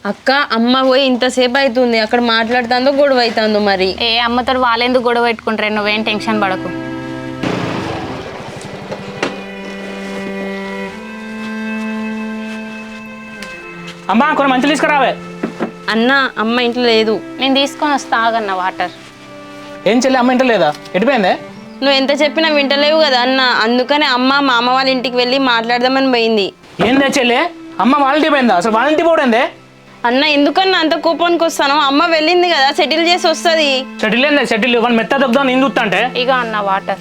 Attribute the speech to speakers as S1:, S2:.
S1: అక్క అమ్మ పోయి ఇంతసేపు అవుతుంది అక్కడ మాట్లాడుతుందో గొడవ అవుతుందో మరి.
S2: ఏ అమ్మతో వాళ్ళెందుకు గొడవ పెట్టుకుంటారు, నువ్వేం టెన్షన్ పడకు.
S3: అమ్మా కొన్ని మంచి తీసుకురావే.
S1: అన్న అమ్మ ఇంట్లో లేదు.
S2: నేను తీసుకొని వస్తా ఆగన్న వాటర్.
S3: ఏం చెల్లి అమ్మ ఇంట్లో లేదా? ఎటుపోయిందే?
S1: నువ్వు ఎంత చెప్పినా వింటలేవు కదా అన్న, అందుకనే అమ్మ మా అమ్మ వాళ్ళ ఇంటికి వెళ్ళి మాట్లాడదామని పోయింది.
S3: ఏందే చెల్లి, అమ్మ వాళ్ళ పోయిందా? అసలు వాళ్ళ ఇంటికి పోవడందే?
S1: అన్న ఎందుకన్నా అంత కోపానికి వస్తాను? అమ్మ వెళ్ళింది కదా, సెటిల్ చేసి వస్తుంది.
S3: సెటిల్ ఏందే? సెటిల్ వాళ్ళు మెత్త దొక్కుదాం నేను చూస్తా అంటే.
S2: ఇక అన్న వాటర్.